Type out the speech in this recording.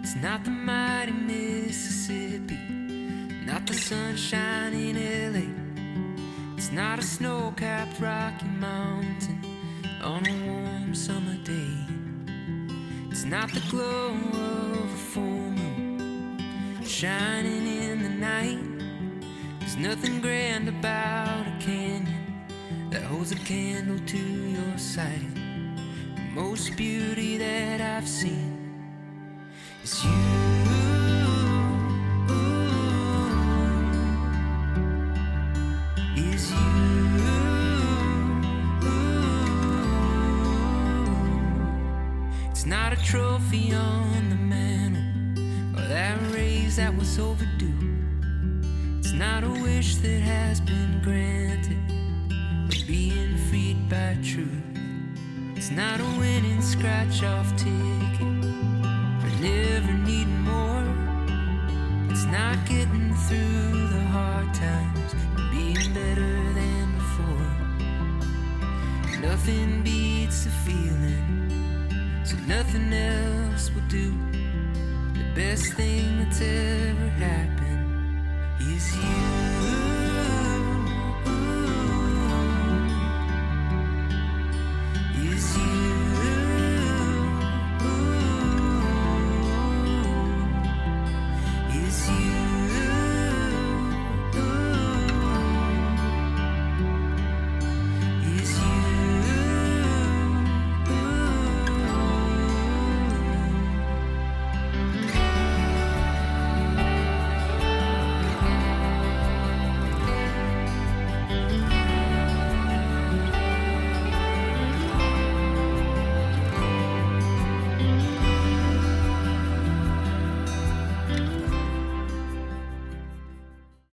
It's not the mighty Mississippi, not the sunshine in LA. It's not a snow-capped Rocky Mountain on a warm summer day. It's not the glow of a full moon shining in the night. There's nothing grand about a canyon that holds a candle to your sight. The most beauty that I've seen is you. Is you. It's not a trophy on the mantle or that raise that was overdue. It's not a wish that has been granted or being freed by truth. It's not a winning scratch-off ticket for never needing more. It's not getting through the hard times and being better than before. Nothing beats the feeling, so nothing else will do. The best thing that's ever happened is you. Is you.